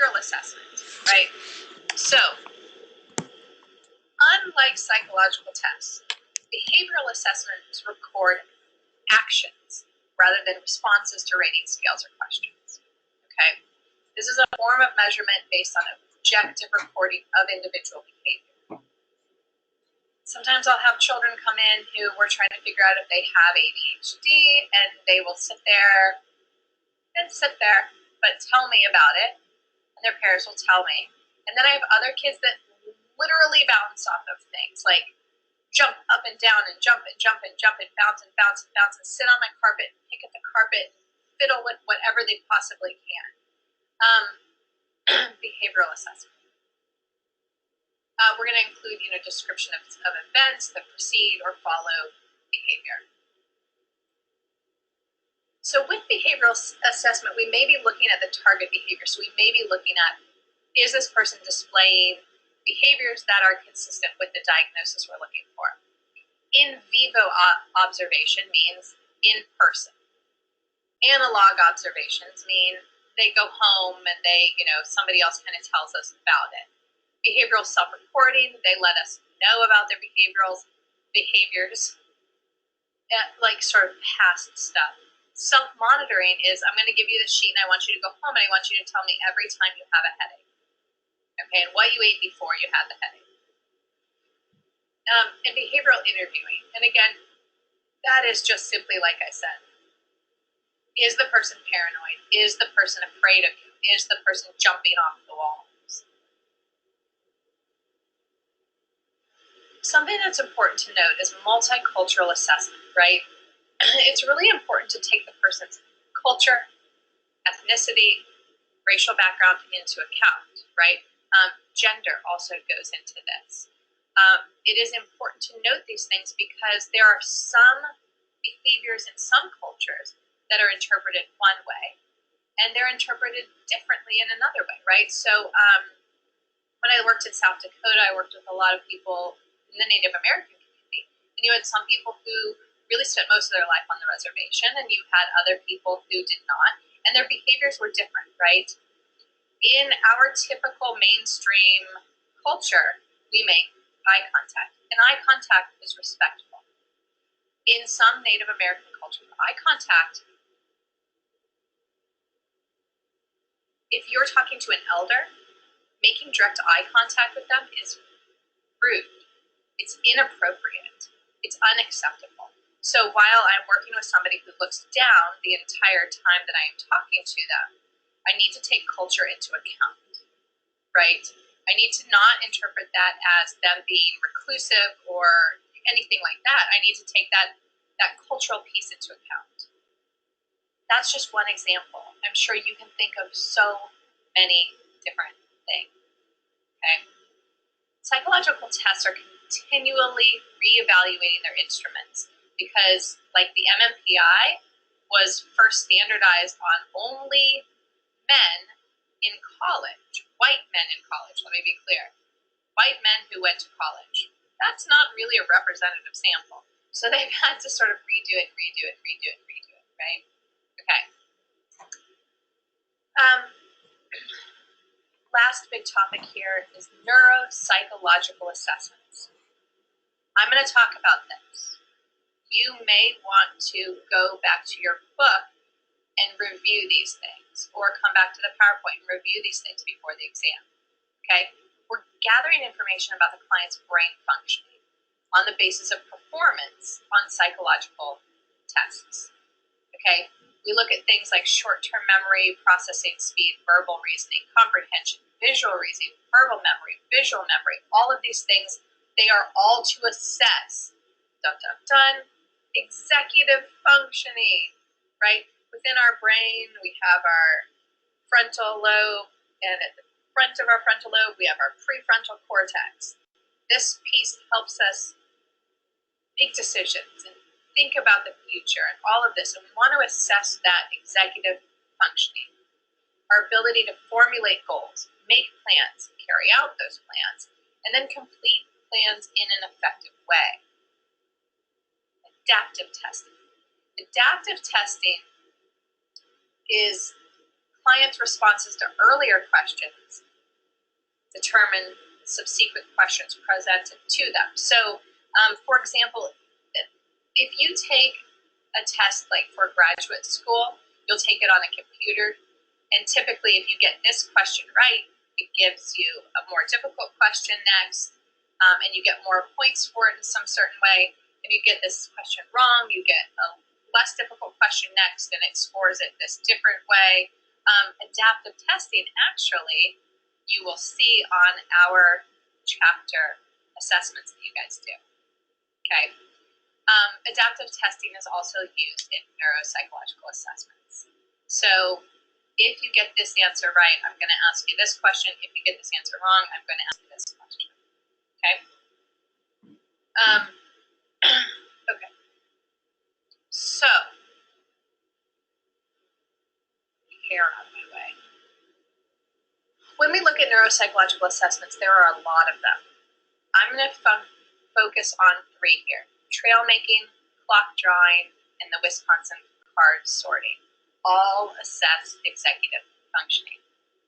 behavioral assessment, right? So, unlike psychological tests, behavioral assessments record actions rather than responses to rating scales or questions. Okay? This is a form of measurement based on objective recording of individual behavior. Sometimes I'll have children come in who we're trying to figure out if they have ADHD, and they will sit there, but tell me about it, and their parents will tell me. And then I have other kids that literally bounce off of things, like jump up and down and jump and jump and jump and bounce and bounce and bounce and sit on my carpet, pick at the carpet, fiddle with whatever they possibly can. Behavioral assessment. We're going to include, description of events that precede or follow behavior. So with behavioral assessment, we may be looking at the target behavior. So we may be looking at, is this person displaying behaviors that are consistent with the diagnosis we're looking for? In vivo observation means in person. Analog observations mean they go home and somebody else kind of tells us about it. Behavioral self-reporting, they let us know about their behaviors, like sort of past stuff. Self-monitoring is, I'm going to give you this sheet and I want you to go home and I want you to tell me every time you have a headache. Okay, and what you ate before you had the headache. And behavioral interviewing, and again, that is just simply like I said. Is the person paranoid? Is the person afraid of you? Is the person jumping off the walls? Something that's important to note is multicultural assessment, right? It's really important to take the person's culture, ethnicity, racial background into account, right? Gender also goes into this. It is important to note these things because there are some behaviors in some cultures that are interpreted one way, and they're interpreted differently in another way, right? So when I worked in South Dakota, I worked with a lot of people in the Native American community, and you had some people who really spent most of their life on the reservation, and you had other people who did not, and their behaviors were different, right? In our typical mainstream culture, we make eye contact, and eye contact is respectful. In some Native American cultures, eye contact, if you're talking to an elder, making direct eye contact with them is rude. It's inappropriate. It's unacceptable. So while I'm working with somebody who looks down the entire time that I am talking to them, I need to take culture into account, right? I need to not interpret that as them being reclusive or anything like that. I need to take that cultural piece into account. That's just one example. I'm sure you can think of so many different things, okay? Psychological tests are continually reevaluating their instruments because, like the MMPI, was first standardized on only men in college, white men in college, let me be clear. White men who went to college. That's not really a representative sample. So they've had to sort of redo it, right? Okay. Last big topic here is neuropsychological assessments. I'm going to talk about this. You may want to go back to your book and review these things, or come back to the PowerPoint and review these things before the exam, okay? We're gathering information about the client's brain functioning on the basis of performance on psychological tests, okay? We look at things like short-term memory, processing speed, verbal reasoning, comprehension, visual reasoning, verbal memory, visual memory, all of these things, they are all to assess, executive functioning, right? Within our brain, we have our frontal lobe, and at the front of our frontal lobe, we have our prefrontal cortex. This piece helps us make decisions and think about the future and all of this, and we want to assess that executive functioning. Our ability to formulate goals, make plans, carry out those plans, and then complete plans in an effective way. Adaptive testing. Adaptive testing is Clients' responses to earlier questions determine subsequent questions presented to them. So, for example, if you take a test like for graduate school, you'll take it on a computer, and typically if you get this question right, it gives you a more difficult question next, and you get more points for it in some certain way. If you get this question wrong, you get a less difficult question next, and it scores it this different way. Adaptive testing, actually, you will see on our chapter assessments that you guys do. Okay. Adaptive testing is also used in neuropsychological assessments. So if you get this answer right, I'm going to ask you this question. If you get this answer wrong, I'm going to ask you this question. Okay? Okay. So, hair out of my way. When we look at neuropsychological assessments, there are a lot of them. I'm going to focus on 3 here. Trail making, clock drawing, and the Wisconsin card sorting. All assess executive functioning.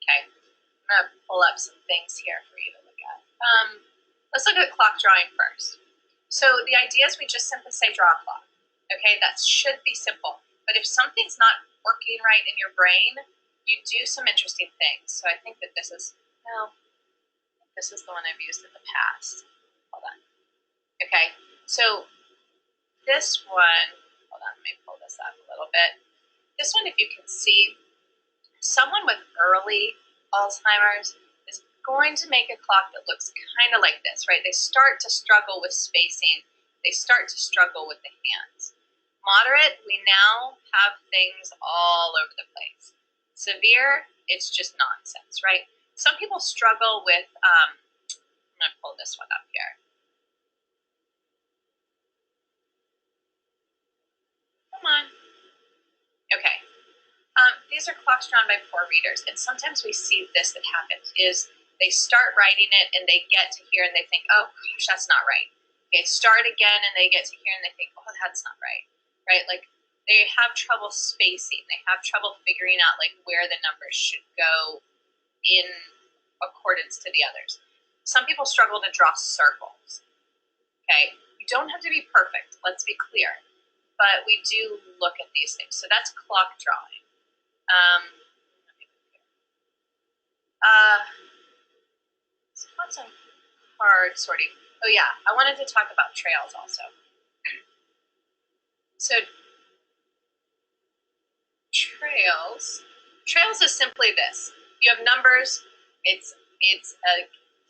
Okay, I'm going to pull up some things here for you to look at. Let's look at clock drawing first. So the idea is we just simply say draw a clock. Okay, that should be simple. But if something's not working right in your brain, you do some interesting things. So I think that this is, well, this is the one I've used in the past. Hold on. Okay, so this one, hold on, let me pull this up a little bit. This one, if you can see, someone with early Alzheimer's is going to make a clock that looks kind of like this, right? They start to struggle with spacing. They start to struggle with the hands. Moderate, we now have things all over the place. Severe, it's just nonsense, right? Some people struggle with, I'm going to pull this one up here. Come on. Okay. These are clocks drawn by poor readers, and sometimes we see this that happens is they start writing it and they get to here and they think, oh gosh, that's not right. Okay, start again and they get to here and they think, oh, that's not right, right? Like they have trouble spacing. They have trouble figuring out like where the numbers should go in accordance to the others. Some people struggle to draw circles. Okay, you don't have to be perfect. Let's be clear. But we do look at these things. So that's clock drawing. Some card sorting. Oh yeah, I wanted to talk about trails also. So trails is simply this. You have numbers. It's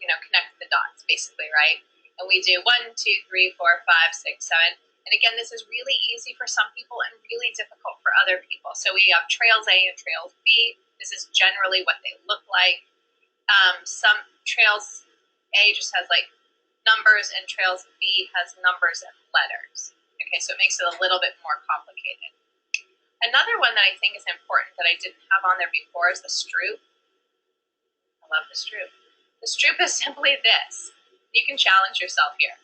connect the dots basically, right? And we do 1, 2, 3, 4, 5, 6, 7. And again, this is really easy for some people and really difficult for other people. So we have trails A and trails B. This is generally what they look like. Some trails A just has like numbers and trails B has numbers and letters. Okay, so it makes it a little bit more complicated. Another one that I think is important that I didn't have on there before is the Stroop. I love the Stroop. The Stroop is simply this. You can challenge yourself here.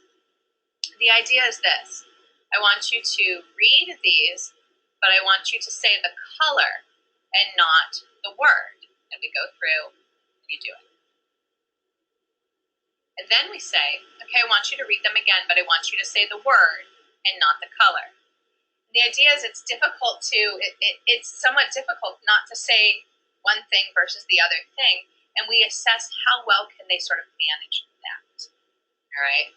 The idea is this. I want you to read these, but I want you to say the color and not the word. And we go through and you do it. And then we say, okay, I want you to read them again, but I want you to say the word and not the color. And the idea is it's difficult it's somewhat difficult not to say one thing versus the other thing. And we assess how well can they sort of manage that. All right.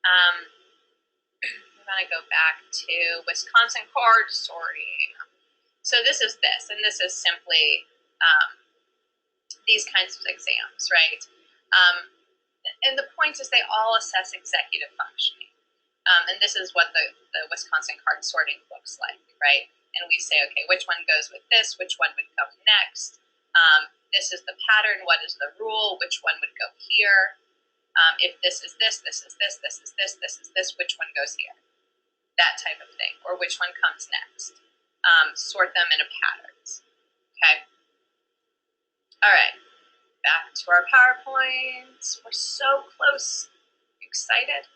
I'm going to go back to Wisconsin card sorting. So this is this, and this is simply these kinds of exams, right? And the point is they all assess executive functioning. And this is what the Wisconsin card sorting looks like, right? And we say, okay, which one goes with this? Which one would come next? This is the pattern. What is the rule? Which one would go here? If this is this, this is this, this is this, this is this, which one goes here? That type of thing. Or which one comes next? Sort them into patterns. Okay? All right. Back to our PowerPoint. We're so close. You excited?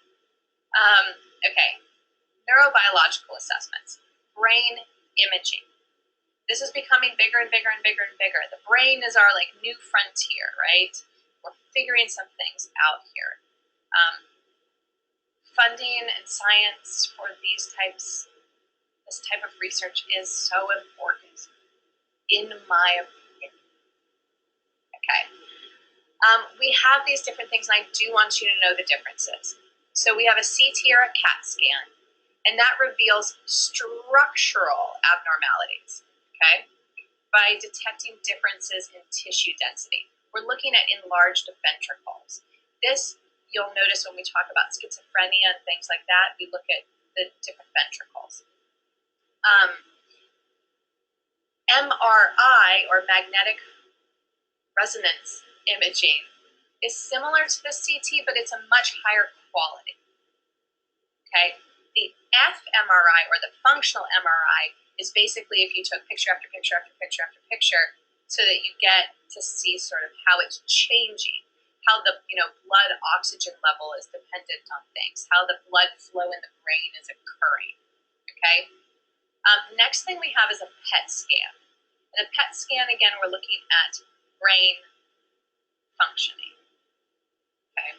Okay. Neurobiological assessments. Brain imaging. This is becoming bigger and bigger and bigger and bigger. The brain is our like new frontier, right? We're figuring some things out here. Funding and science for this type of research is so important, in my opinion. Okay. We have these different things, and I do want you to know the differences. So we have a CT or a CAT scan, and that reveals structural abnormalities, okay, by detecting differences in tissue density. We're looking at enlarged ventricles. This, you'll notice when we talk about schizophrenia and things like that, we look at the different ventricles. MRI, or magnetic resonance imaging, is similar to the CT, but it's a much higher quality. Okay? The fMRI, or the functional MRI, is basically if you took picture after picture after picture after picture, so that you get to see sort of how it's changing, how the blood oxygen level is dependent on things, how the blood flow in the brain is occurring. Okay? Next thing we have is a PET scan. And a PET scan, again, we're looking at brain functioning. Okay.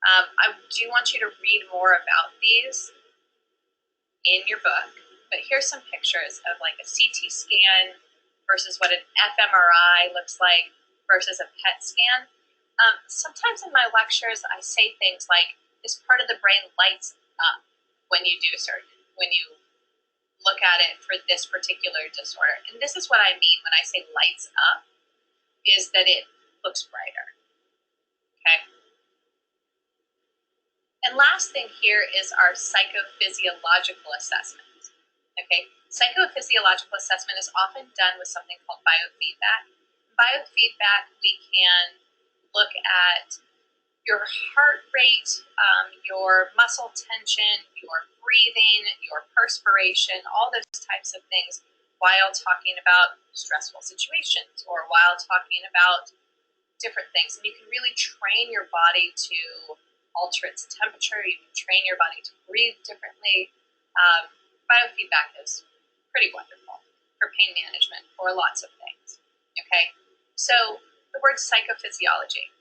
I do want you to read more about these in your book, but here's some pictures of like a CT scan versus what an fMRI looks like versus a PET scan. Sometimes in my lectures, I say things like, this part of the brain lights up when you look at it for this particular disorder. And this is what I mean when I say lights up, is that it looks brighter. Okay. And last thing here is our psychophysiological assessment. Okay. Psychophysiological assessment is often done with something called biofeedback. Biofeedback, we can look at your heart rate, your muscle tension, your breathing, your perspiration, all those types of things while talking about stressful situations or while talking about different things. And you can really train your body to alter its temperature. You can train your body to breathe differently. Biofeedback is pretty wonderful for pain management, for lots of things. Okay, so the word psychophysiology.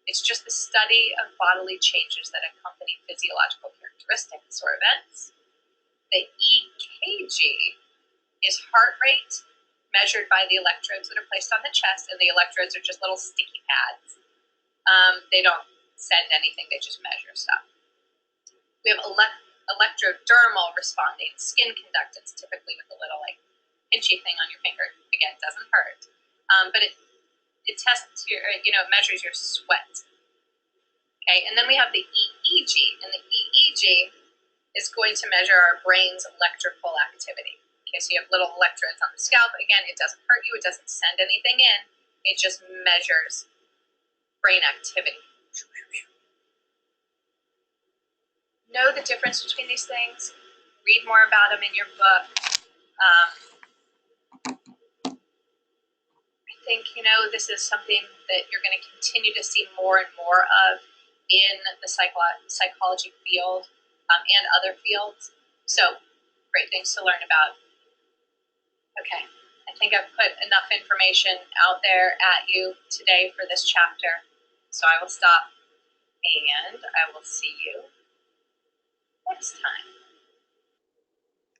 It's just the study of bodily changes that accompany physiological characteristics or events. The EKG is heart rate measured by the electrodes that are placed on the chest, and the electrodes are just little sticky pads. They don't send anything, they just measure stuff. We have electrodermal responding skin conductance, typically with a little like pinchy thing on your finger. Again, it doesn't hurt, but it tests your, it measures your sweat. Okay, and then we have the EEG, and the EEG is going to measure our brain's electrical activity. Okay, so you have little electrodes on the scalp. Again, it doesn't hurt you, it doesn't send anything in, it just measures brain activity. Know the difference between these things. Read more about them in your book. I think, this is something that you're going to continue to see more and more of in the psychology field and other fields. So, great things to learn about. Okay, I think I've put enough information out there at you today for this chapter. So I will stop, and I will see you next time.